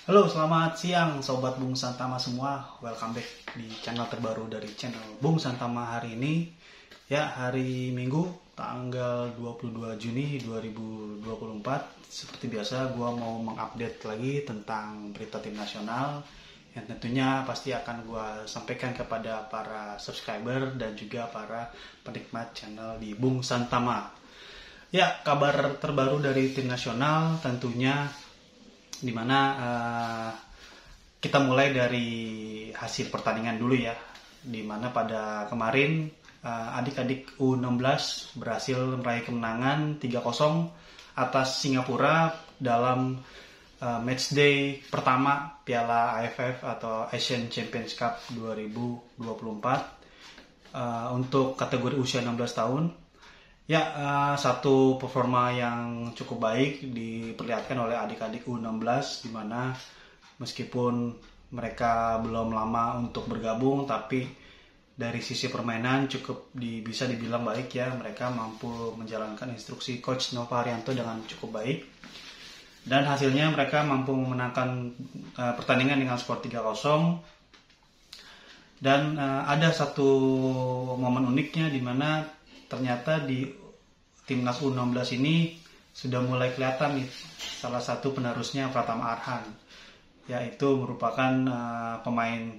Halo, selamat siang Sobat Bung Santama semua. Welcome back di channel terbaru dari channel Bung Santama hari ini. Ya, hari Minggu tanggal 22 Juni 2024. Seperti biasa, gue mau mengupdate lagi tentang berita tim nasional yang tentunya pasti akan gue sampaikan kepada para subscriber dan juga para penikmat channel di Bung Santama. Ya, kabar terbaru dari tim nasional tentunya dimana kita mulai dari hasil pertandingan dulu ya, dimana pada kemarin adik-adik U16 berhasil meraih kemenangan 3-0 atas Singapura dalam matchday pertama Piala AFF atau Asian Champions Cup 2024 untuk kategori usia 16 tahun. Ya, satu performa yang cukup baik diperlihatkan oleh adik-adik U16, di mana meskipun mereka belum lama untuk bergabung, tapi dari sisi permainan cukup bisa dibilang baik ya. Mereka mampu menjalankan instruksi Coach Nova Haryanto dengan cukup baik. Dan hasilnya mereka mampu memenangkan pertandingan dengan skor 3-0. Dan ada satu momen uniknya di mana ternyata di timnas U16 ini sudah mulai kelihatan nih salah satu penerusnya Pratama Arhan, yaitu merupakan pemain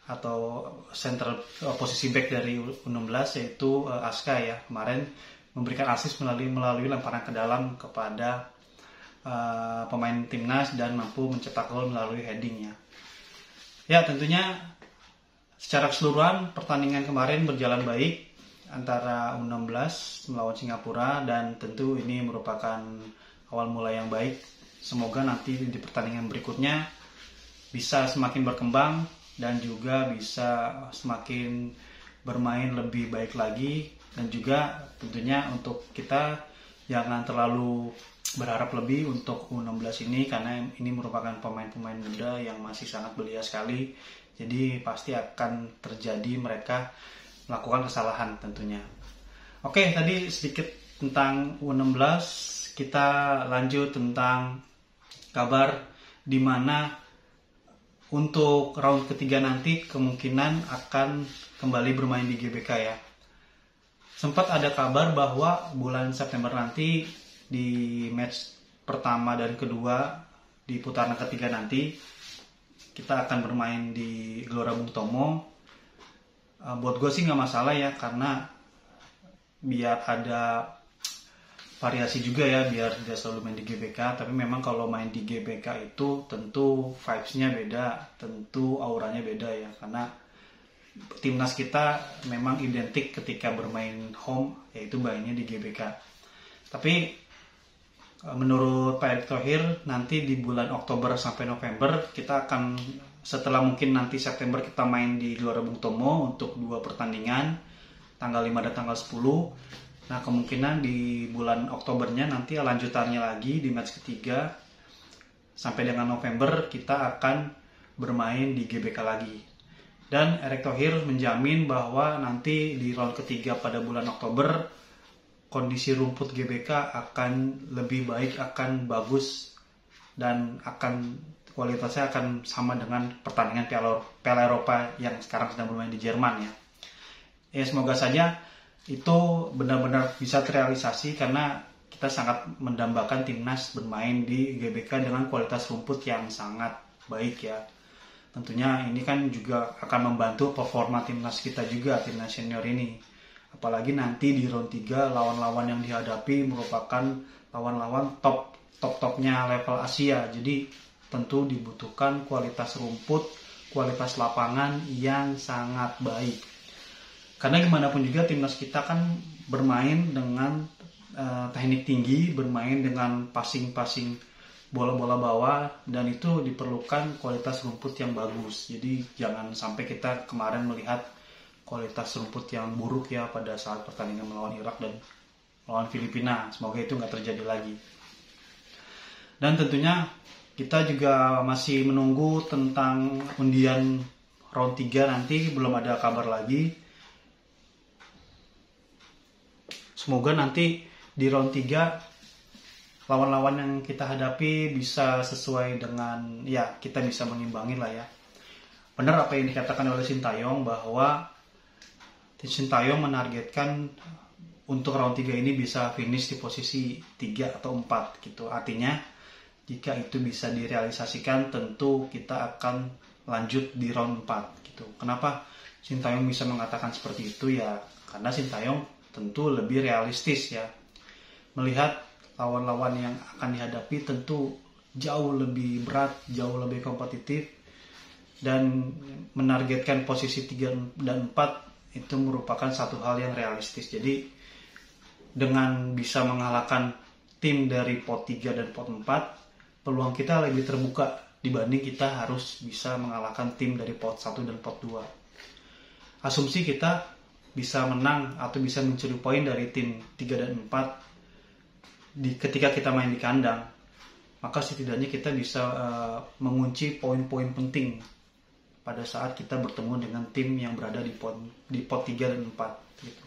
atau center posisi back dari U16, yaitu Aska ya, kemarin memberikan assist melalui lemparan ke dalam kepada pemain timnas dan mampu mencetak gol melalui headingnya. Ya, tentunya secara keseluruhan pertandingan kemarin berjalan baik antara U16 melawan Singapura, dan tentu ini merupakan awal mula yang baik. Semoga nanti di pertandingan berikutnya bisa semakin berkembang dan juga bisa semakin bermain lebih baik lagi, dan juga tentunya untuk kita jangan terlalu berharap lebih untuk U16 ini, karena ini merupakan pemain-pemain muda yang masih sangat belia sekali. Jadi pasti akan terjadi mereka melakukan kesalahan tentunya. Oke, tadi sedikit tentang U16, kita lanjut tentang kabar di mana untuk round ketiga nanti kemungkinan akan kembali bermain di GBK ya. Sempat ada kabar bahwa bulan September nanti di match pertama dan kedua di putaran ketiga nanti kita akan bermain di Gelora Bung Tomo. Buat gue sih nggak masalah ya, karena biar ada variasi juga ya, biar tidak selalu main di GBK. Tapi memang kalau main di GBK itu tentu vibes-nya beda, tentu auranya beda ya, karena timnas kita memang identik ketika bermain home, yaitu mainnya di GBK. Tapi menurut Pak Erick Thohir, nanti di bulan Oktober sampai November kita akan, setelah mungkin nanti September kita main di Gelora Bung Tomo untuk 2 pertandingan tanggal 5 dan tanggal 10. Nah, kemungkinan di bulan Oktobernya nanti lanjutannya lagi di match ketiga sampai dengan November kita akan bermain di GBK lagi. Dan Erick Thohir menjamin bahwa nanti di round ketiga pada bulan Oktober kondisi rumput GBK akan lebih baik, akan bagus, dan kualitasnya akan sama dengan pertandingan Piala Eropa yang sekarang sedang bermain di Jerman ya. Ya, semoga saja itu benar-benar bisa terrealisasi, karena kita sangat mendambakan timnas bermain di GBK dengan kualitas rumput yang sangat baik ya. Tentunya ini kan juga akan membantu performa timnas kita juga, timnas senior ini. Apalagi nanti di round 3 lawan-lawan yang dihadapi merupakan lawan-lawan top-topnya level Asia. Jadi tentu dibutuhkan kualitas rumput, kualitas lapangan yang sangat baik. Karena gimana pun juga timnas kita kan bermain dengan teknik tinggi, bermain dengan passing bola-bola bawah, dan itu diperlukan kualitas rumput yang bagus. Jadi jangan sampai kita kemarin melihat kualitas rumput yang buruk ya pada saat pertandingan melawan Irak dan melawan Filipina. Semoga itu nggak terjadi lagi. Dan tentunya kita juga masih menunggu tentang undian round 3 nanti, belum ada kabar lagi. Semoga nanti di round 3 lawan-lawan yang kita hadapi bisa sesuai dengan, ya kita bisa mengimbangi lah ya. Benar apa yang dikatakan oleh Sintayong bahwa Sintayong menargetkan untuk round 3 ini bisa finish di posisi 3 atau 4 gitu. Artinya jika itu bisa direalisasikan tentu kita akan lanjut di round 4 gitu. Kenapa Sintayong bisa mengatakan seperti itu ya? Karena Sintayong tentu lebih realistis ya. Melihat lawan-lawan yang akan dihadapi tentu jauh lebih berat, jauh lebih kompetitif, dan menargetkan posisi 3 dan 4 itu merupakan satu hal yang realistis. Jadi dengan bisa mengalahkan tim dari pot 3 dan pot 4, peluang kita lebih terbuka dibanding kita harus bisa mengalahkan tim dari pot 1 dan pot 2. Asumsi kita bisa menang atau bisa mencuri poin dari tim 3 dan 4 ketika kita main di kandang, maka setidaknya kita bisa mengunci poin-poin penting pada saat kita bertemu dengan tim yang berada di pot 3 dan 4 gitu.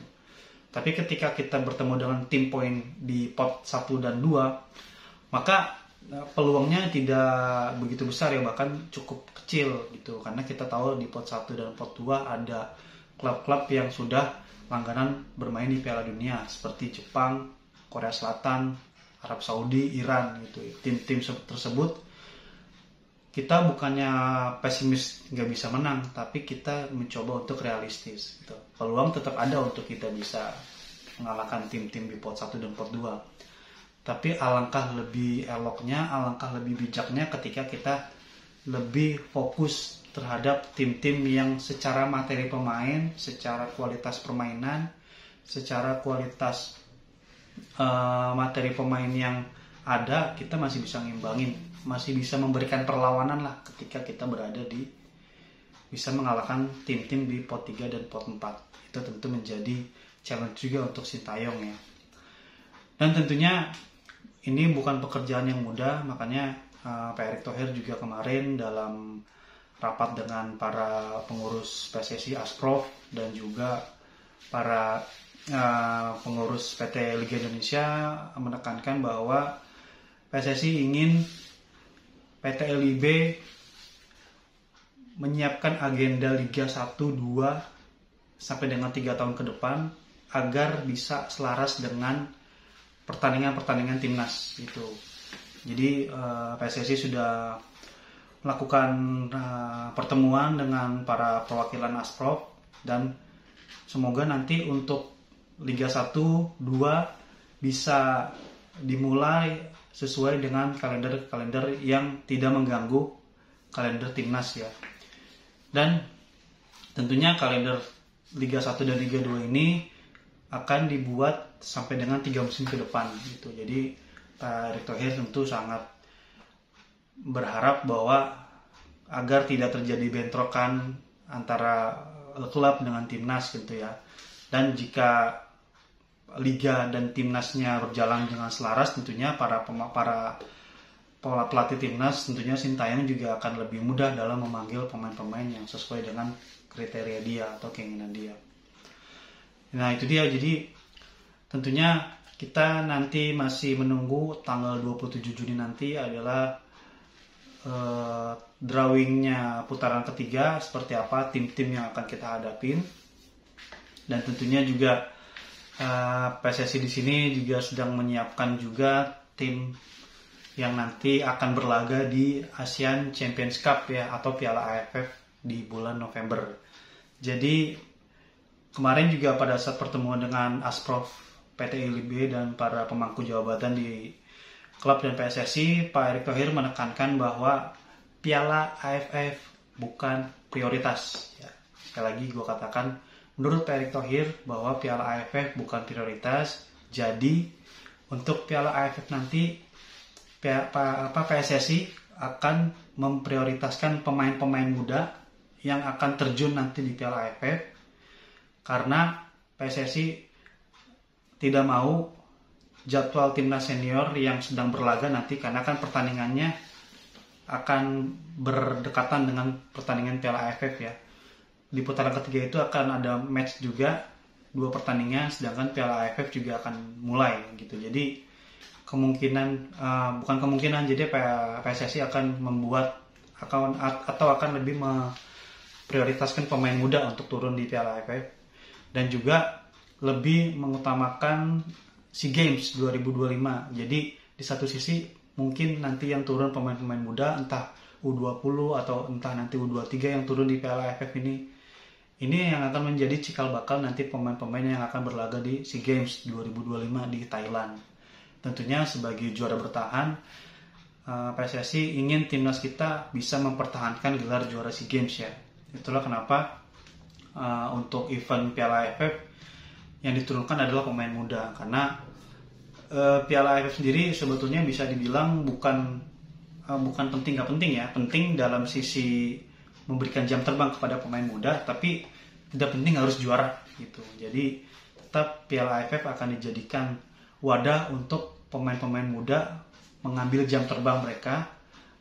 Tapi ketika kita bertemu dengan tim poin di pot 1 dan 2, maka peluangnya tidak begitu besar ya, bahkan cukup kecil gitu. Karena kita tahu di pot 1 dan pot 2 ada klub-klub yang sudah langganan bermain di Piala Dunia seperti Jepang, Korea Selatan, Arab Saudi, Iran gitu. Tim-tim tersebut kita bukannya pesimis nggak bisa menang, tapi kita mencoba untuk realistis gitu. Peluang tetap ada untuk kita bisa mengalahkan tim-tim di pot 1 dan pot 2. Tapi alangkah lebih eloknya, alangkah lebih bijaknya ketika kita lebih fokus terhadap tim-tim yang secara materi pemain, secara kualitas permainan, secara kualitas materi pemain yang ada, kita masih bisa ngimbangin, masih bisa memberikan perlawanan lah ketika kita bisa mengalahkan tim-tim di pot 3 dan pot 4. Itu tentu menjadi challenge juga untuk Sintayong ya. Dan tentunya ini bukan pekerjaan yang mudah, makanya Pak Erick Thohir juga kemarin dalam rapat dengan para pengurus PSSI Asprof dan juga para pengurus PT Liga Indonesia menekankan bahwa PSSI ingin PT LIB menyiapkan agenda Liga 1, 2 sampai dengan 3 tahun ke depan agar bisa selaras dengan pertandingan-pertandingan timnas gitu. Jadi PSSI sudah melakukan pertemuan dengan para perwakilan Asprof dan semoga nanti untuk Liga 1, 2 bisa dimulai sesuai dengan kalender-kalender yang tidak mengganggu kalender timnas ya. Dan tentunya kalender Liga 1 dan Liga 2 ini akan dibuat sampai dengan 3 musim ke depan gitu. Jadi Pak Erick Thohir tentu sangat berharap bahwa agar tidak terjadi bentrokan antara klub dengan timnas gitu ya. Dan jika liga dan timnasnya berjalan dengan selaras, tentunya para pelatih timnas, tentunya Sintayong juga akan lebih mudah dalam memanggil pemain-pemain yang sesuai dengan kriteria dia atau keinginan dia. Nah itu dia, jadi tentunya kita nanti masih menunggu tanggal 27 Juni nanti adalah drawingnya putaran ketiga, seperti apa tim-tim yang akan kita hadapin. Dan tentunya juga PSSI di sini juga sedang menyiapkan juga tim yang nanti akan berlaga di Asian Champions Cup ya, atau Piala AFF di bulan November. Jadi kemarin juga pada saat pertemuan dengan Asprof, PT LIB dan para pemangku jabatan di klub dan PSSI, Pak Erick Thohir menekankan bahwa Piala AFF bukan prioritas ya. Sekali lagi gue katakan, menurut Pak Erick Thohir bahwa Piala AFF bukan prioritas. Jadi untuk Piala AFF nanti PSSI akan memprioritaskan pemain-pemain muda yang akan terjun nanti di Piala AFF, karena PSSI tidak mau jadwal timnas senior yang sedang berlaga nanti, karena kan pertandingannya akan berdekatan dengan pertandingan Piala AFF ya. Di putaran ketiga itu akan ada match juga, 2 pertandingan, sedangkan Piala AFF juga akan mulai gitu. Jadi bukan kemungkinan, jadi PSSI akan membuat atau akan lebih memprioritaskan pemain muda untuk turun di Piala AFF, dan juga lebih mengutamakan SEA Games 2025. Jadi di satu sisi mungkin nanti yang turun pemain-pemain muda, entah U20 atau entah nanti U23 yang turun di Piala AFF ini yang akan menjadi cikal bakal nanti pemain-pemain yang akan berlaga di SEA Games 2025 di Thailand. Tentunya sebagai juara bertahan, PSSI ingin timnas kita bisa mempertahankan gelar juara SEA Games ya. Itulah kenapa untuk event Piala AFF yang diturunkan adalah pemain muda, karena Piala AFF sendiri sebetulnya bisa dibilang bukan penting nggak penting ya, penting dalam sisi memberikan jam terbang kepada pemain muda, tapi tidak penting harus juara gitu. Jadi tetap Piala AFF akan dijadikan wadah untuk pemain-pemain muda mengambil jam terbang mereka,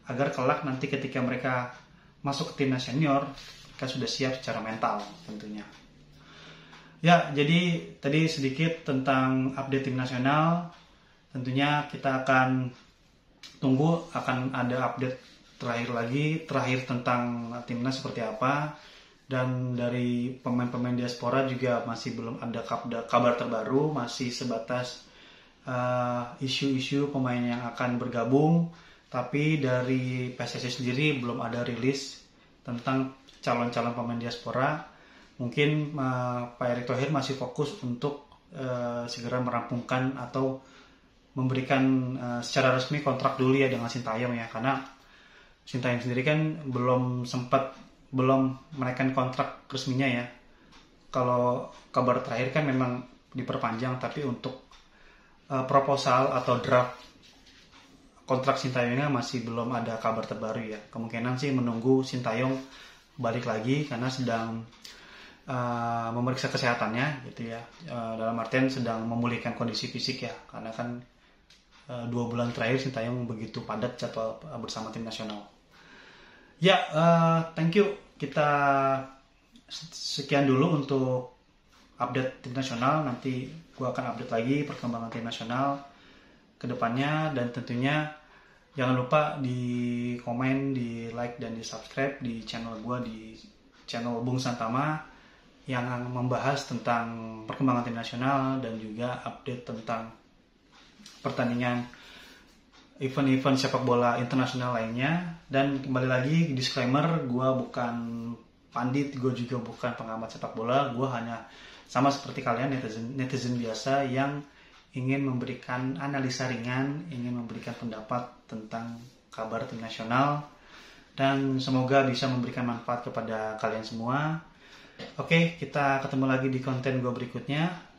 agar kelak nanti ketika mereka masuk ke timnas senior, mereka sudah siap secara mental tentunya. Ya, jadi tadi sedikit tentang update tim nasional. Tentunya kita akan tunggu, akan ada update terakhir tentang timnas seperti apa, dan dari pemain-pemain diaspora juga masih belum ada kabar terbaru, masih sebatas isu-isu pemain yang akan bergabung, tapi dari PSSI sendiri belum ada rilis tentang calon-calon pemain diaspora. Mungkin Pak Erick Thohir masih fokus untuk segera merampungkan atau memberikan secara resmi kontrak dulu ya dengan Sintayong ya, karena Sintayong sendiri kan belum menaikkan kontrak resminya ya. Kalau kabar terakhir kan memang diperpanjang, tapi untuk proposal atau draft kontrak Sintayongnya masih belum ada kabar terbaru ya. Kemungkinan sih menunggu Sintayong balik lagi karena sedang memeriksa kesehatannya gitu ya. Dalam artian sedang memulihkan kondisi fisik ya, karena kan 2 bulan terakhir Sintayong begitu padat jadwal bersama tim nasional. Ya, thank you. Kita sekian dulu untuk update tim nasional. Nanti gue akan update lagi perkembangan tim nasional ke depannya, dan tentunya jangan lupa di komen, di like, dan di subscribe di channel gue, di channel Bung Santama, yang membahas tentang perkembangan tim nasional dan juga update tentang pertandingan event-event sepak bola internasional lainnya. Dan kembali lagi, disclaimer, gue bukan pandit, gue juga bukan pengamat sepak bola. Gue hanya sama seperti kalian, netizen biasa yang ingin memberikan analisa ringan, ingin memberikan pendapat tentang kabar tim nasional, dan semoga bisa memberikan manfaat kepada kalian semua. Oke, kita ketemu lagi di konten gue berikutnya.